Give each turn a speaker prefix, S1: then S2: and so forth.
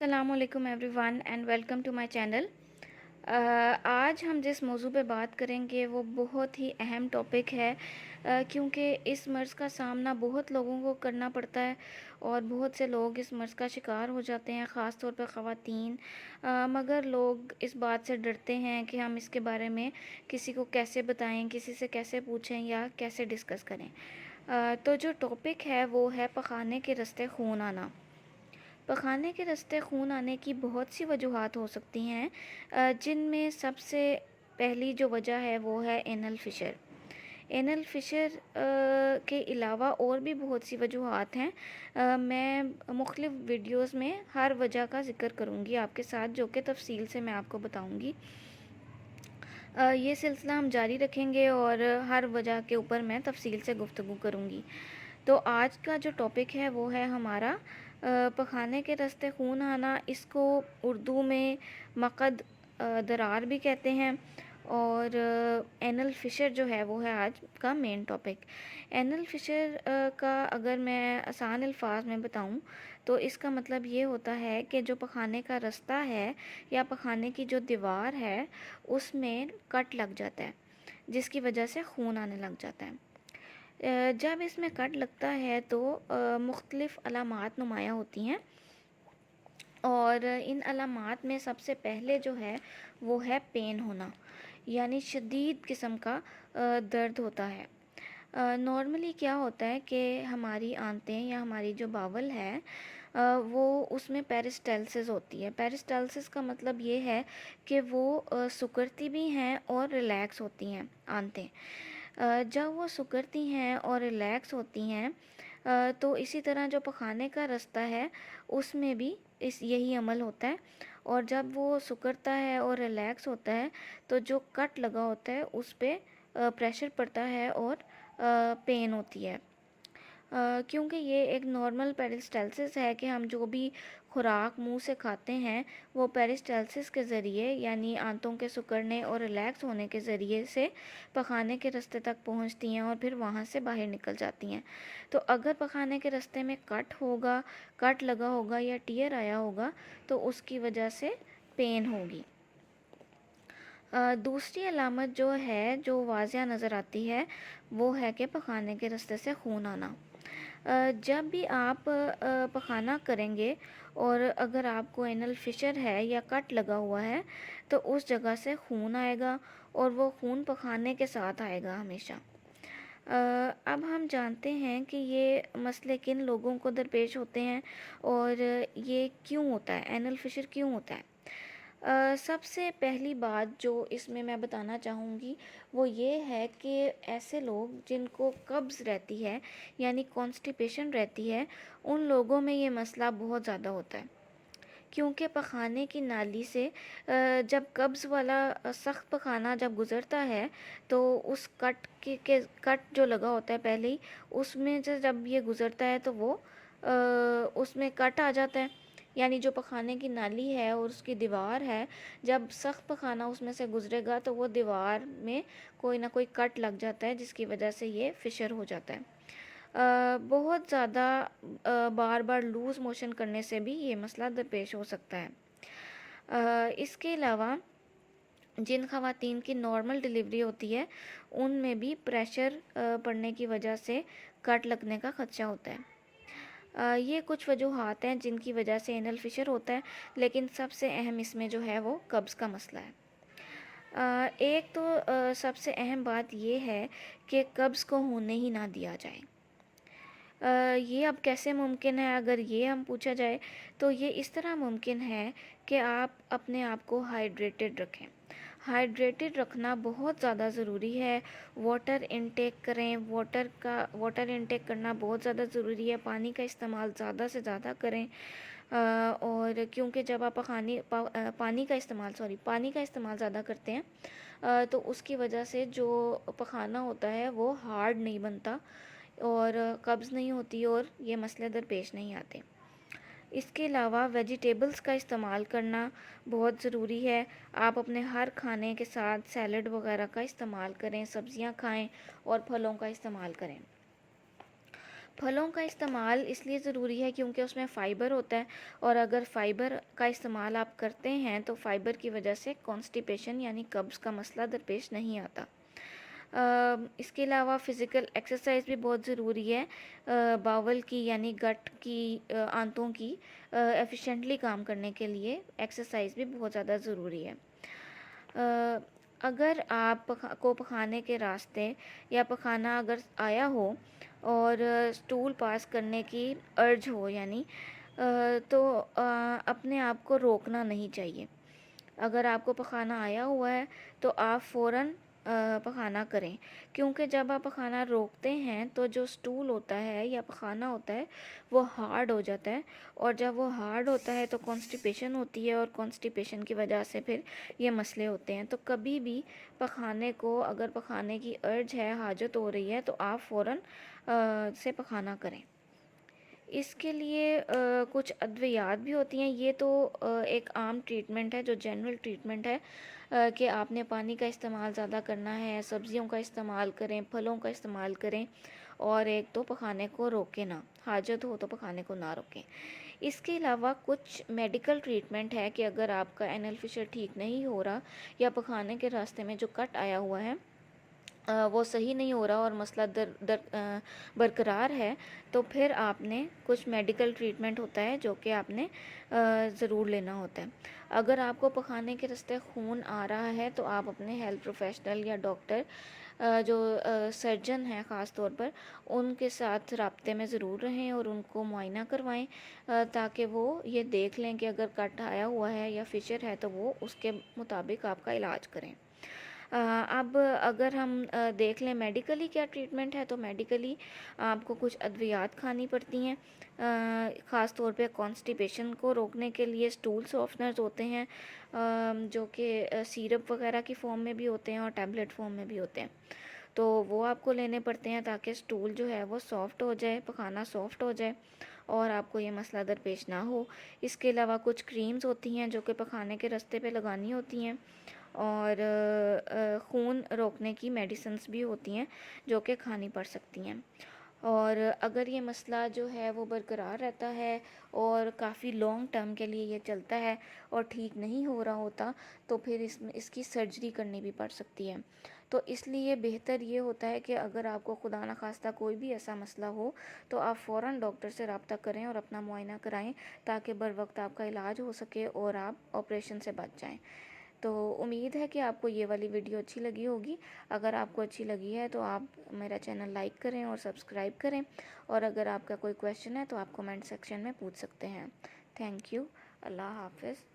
S1: السلام علیکم everyone and welcome to my channel. آج ہم جس موضوع پہ بات کریں گے وہ بہت ہی اہم ٹاپک ہے، کیونکہ اس مرض کا سامنا بہت لوگوں کو کرنا پڑتا ہے اور بہت سے لوگ اس مرض کا شکار ہو جاتے ہیں، خاص طور پہ خواتین۔ مگر لوگ اس بات سے ڈرتے ہیں کہ ہم اس کے بارے میں کسی کو کیسے بتائیں، کسی سے کیسے پوچھیں یا کیسے ڈسکس کریں۔ تو جو ٹاپک ہے وہ ہے پخانے کے راستے خون آنا۔ پخانے کے راستے خون آنے کی بہت سی وجوہات ہو سکتی ہیں، جن میں سب سے پہلی جو وجہ ہے وہ ہے اینل فشر۔ اینل فشر کے علاوہ اور بھی بہت سی وجوہات ہیں۔ میں مختلف ویڈیوز میں ہر وجہ کا ذکر کروں گی آپ کے ساتھ، جو کہ تفصیل سے میں آپ کو بتاؤں گی۔ یہ سلسلہ ہم جاری رکھیں گے اور ہر وجہ کے اوپر میں تفصیل سے گفتگو کروں گی۔ تو آج کا جو ٹاپک ہے وہ ہے ہمارا پخانے کے راستے خون آنا۔ اس کو اردو میں مقد درار بھی کہتے ہیں، اور اینل فشر جو ہے وہ ہے آج کا مین ٹاپک۔ اینل فشر کا اگر میں آسان الفاظ میں بتاؤں تو اس کا مطلب یہ ہوتا ہے کہ جو پخانے کا راستہ ہے یا پخانے کی جو دیوار ہے اس میں کٹ لگ جاتا ہے، جس کی وجہ سے خون آنے لگ جاتا ہے۔ جب اس میں کٹ لگتا ہے تو مختلف علامات نمایاں ہوتی ہیں، اور ان علامات میں سب سے پہلے جو ہے وہ ہے پین ہونا، یعنی شدید قسم کا درد ہوتا ہے۔ نارملی کیا ہوتا ہے کہ ہماری آنتیں یا ہماری جو باول ہے وہ اس میں پیرسٹیلسس ہوتی ہے۔ پیرسٹیلسس کا مطلب یہ ہے کہ وہ سکڑتی بھی ہیں اور ریلیکس ہوتی ہیں آنتیں۔ جب وہ سکڑتی ہیں اور ریلیکس ہوتی ہیں تو اسی طرح جو پخانے کا راستہ ہے اس میں بھی یہی عمل ہوتا ہے، اور جب وہ سکڑتا ہے اور ریلیکس ہوتا ہے تو جو کٹ لگا ہوتا ہے اس پہ پریشر پڑتا ہے اور پین ہوتی ہے۔ کیونکہ یہ ایک نارمل پیرسٹیلسس ہے کہ ہم جو بھی خوراک منہ سے کھاتے ہیں وہ پیرسٹیلسس کے ذریعے، یعنی آنتوں کے سکڑنے اور ریلیکس ہونے کے ذریعے سے پخانے کے راستے تک پہنچتی ہیں اور پھر وہاں سے باہر نکل جاتی ہیں۔ تو اگر پخانے کے راستے میں کٹ ہوگا، کٹ لگا ہوگا یا ٹیئر آیا ہوگا تو اس کی وجہ سے پین ہوگی۔ دوسری علامت جو ہے جو واضح نظر آتی ہے وہ ہے کہ پخانے کے راستے سے خون آنا۔ جب بھی آپ پخانہ کریں گے اور اگر آپ کو اینل فشر ہے یا کٹ لگا ہوا ہے تو اس جگہ سے خون آئے گا، اور وہ خون پخانے کے ساتھ آئے گا ہمیشہ۔ اب ہم جانتے ہیں کہ یہ مسئلے کن لوگوں کو درپیش ہوتے ہیں اور یہ کیوں ہوتا ہے، اینل فشر کیوں ہوتا ہے۔ سب سے پہلی بات جو اس میں بتانا چاہوں گی وہ یہ ہے کہ ایسے لوگ جن کو قبض رہتی ہے یعنی کانسٹیپیشن رہتی ہے، ان لوگوں میں یہ مسئلہ بہت زیادہ ہوتا ہے، کیونکہ پخانے کی نالی سے جب قبض والا سخت پخانہ جب گزرتا ہے تو اس کٹ جو لگا ہوتا ہے پہلے ہی اس میں سے جب یہ گزرتا ہے تو وہ اس میں کٹ آ جاتا ہے، یعنی جو پخانے کی نالی ہے اور اس کی دیوار ہے، جب سخت پخانہ اس میں سے گزرے گا تو وہ دیوار میں کوئی نہ کوئی کٹ لگ جاتا ہے، جس کی وجہ سے یہ فشر ہو جاتا ہے۔ بہت زیادہ بار بار لوز موشن کرنے سے بھی یہ مسئلہ درپیش ہو سکتا ہے۔ اس کے علاوہ جن خواتین کی نارمل ڈیلیوری ہوتی ہے ان میں بھی پریشر پڑنے کی وجہ سے کٹ لگنے کا خدشہ ہوتا ہے۔ یہ کچھ وجوہات ہیں جن کی وجہ سے اینل فشر ہوتا ہے، لیکن سب سے اہم اس میں جو ہے وہ قبض کا مسئلہ ہے۔ ایک تو سب سے اہم بات یہ ہے کہ قبض کو ہونے ہی نہ دیا جائے۔ یہ اب کیسے ممکن ہے؟ اگر یہ ہم پوچھا جائے تو یہ اس طرح ممکن ہے کہ آپ اپنے آپ کو ہائیڈریٹڈ رکھیں۔ ہائیڈریٹڈ رکھنا بہت زیادہ ضروری ہے۔ واٹر انٹیک کریں، واٹر انٹیک کرنا بہت زیادہ ضروری ہے۔ پانی کا استعمال زیادہ سے زیادہ کریں، اور کیونکہ جب آپ پانی کا استعمال زیادہ کرتے ہیں تو اس کی وجہ سے جو پخانہ ہوتا ہے وہ ہارڈ نہیں بنتا اور قبض نہیں ہوتی اور یہ مسئلے درپیش نہیں آتے۔ اس کے علاوہ ویجیٹیبلز کا استعمال کرنا بہت ضروری ہے۔ آپ اپنے ہر کھانے کے ساتھ سیلڈ وغیرہ کا استعمال کریں، سبزیاں کھائیں اور پھلوں کا استعمال کریں۔ پھلوں کا استعمال اس لیے ضروری ہے کیونکہ اس میں فائبر ہوتا ہے، اور اگر فائبر کا استعمال آپ کرتے ہیں تو فائبر کی وجہ سے کانسٹیپیشن یعنی قبض کا مسئلہ درپیش نہیں آتا۔ اس کے علاوہ فزیکل ایکسرسائز بھی بہت ضروری ہے، باول کی یعنی گٹ کی، آنتوں کی ایفیشینٹلی کام کرنے کے لیے ایکسرسائز بھی بہت زیادہ ضروری ہے۔ اگر آپ کو پخانے کے راستے یا پخانہ اگر آیا ہو اور سٹول پاس کرنے کی ارج ہو یعنی تو اپنے آپ کو روکنا نہیں چاہیے۔ اگر آپ کو پخانہ آیا ہوا ہے تو آپ فوراً پخانہ کریں، کیونکہ جب آپ پخانہ روکتے ہیں تو جو سٹول ہوتا ہے یا پخانہ ہوتا ہے وہ ہارڈ ہو جاتا ہے، اور جب وہ ہارڈ ہوتا ہے تو کانسٹیپیشن ہوتی ہے، اور کانسٹیپیشن کی وجہ سے پھر یہ مسئلے ہوتے ہیں۔ تو کبھی بھی پخانے کو، اگر پخانے کی ارج ہے، حاجت ہو رہی ہے، تو آپ فوراً سے پخانہ کریں۔ اس کے لیے کچھ ادویات بھی ہوتی ہیں، یہ تو ایک عام ٹریٹمنٹ ہے جو جنرل ٹریٹمنٹ ہے کہ آپ نے پانی کا استعمال زیادہ کرنا ہے، سبزیوں کا استعمال کریں، پھلوں کا استعمال کریں، اور ایک تو پخانے کو روکیں نہ، حاجت ہو تو پخانے کو نہ روکیں۔ اس کے علاوہ کچھ میڈیکل ٹریٹمنٹ ہے کہ اگر آپ کا اینل فشر ٹھیک نہیں ہو رہا یا پخانے کے راستے میں جو کٹ آیا ہوا ہے وہ صحیح نہیں ہو رہا اور مسئلہ برقرار ہے، تو پھر آپ نے کچھ میڈیکل ٹریٹمنٹ ہوتا ہے جو کہ آپ نے ضرور لینا ہوتا ہے۔ اگر آپ کو پخانے کے راستے خون آ رہا ہے تو آپ اپنے ہیلتھ پروفیشنل یا ڈاکٹر جو سرجن ہیں خاص طور پر، ان کے ساتھ رابطے میں ضرور رہیں اور ان کو معائنہ کروائیں تاکہ وہ یہ دیکھ لیں کہ اگر کٹ آیا ہوا ہے یا فشر ہے تو وہ اس کے مطابق آپ کا علاج کریں۔ اب اگر ہم دیکھ لیں میڈیکلی کیا ٹریٹمنٹ ہے، تو میڈیکلی آپ کو کچھ ادویات کھانی پڑتی ہیں، خاص طور پہ کانسٹیپیشن کو روکنے کے لیے سٹول سافٹنرز ہوتے ہیں جو کہ سیرپ وغیرہ کی فارم میں بھی ہوتے ہیں اور ٹیبلٹ فارم میں بھی ہوتے ہیں، تو وہ آپ کو لینے پڑتے ہیں تاکہ سٹول جو ہے وہ سافٹ ہو جائے، پخانہ سافٹ ہو جائے اور آپ کو یہ مسئلہ درپیش نہ ہو۔ اس کے علاوہ کچھ کریمز ہوتی ہیں جو کہ پخانے کے راستے پہ لگانی ہوتی ہیں، اور خون روکنے کی میڈیسنز بھی ہوتی ہیں جو کہ کھانی پڑ سکتی ہیں۔ اور اگر یہ مسئلہ جو ہے وہ برقرار رہتا ہے اور کافی لانگ ٹرم کے لیے یہ چلتا ہے اور ٹھیک نہیں ہو رہا ہوتا، تو پھر اس کی سرجری کرنی بھی پڑ سکتی ہے۔ تو اس لیے بہتر یہ ہوتا ہے کہ اگر آپ کو خدا نخواستہ کوئی بھی ایسا مسئلہ ہو تو آپ فوراً ڈاکٹر سے رابطہ کریں اور اپنا معائنہ کرائیں تاکہ بروقت آپ کا علاج ہو سکے اور آپ آپریشن سے بچ جائیں۔ تو امید ہے کہ آپ کو یہ والی ویڈیو اچھی لگی ہوگی۔ اگر آپ کو اچھی لگی ہے تو آپ میرا چینل لائک کریں اور سبسکرائب کریں، اور اگر آپ کا کوئی کویشچن ہے تو آپ کمنٹ سیکشن میں پوچھ سکتے ہیں۔ Thank you. اللہ حافظ۔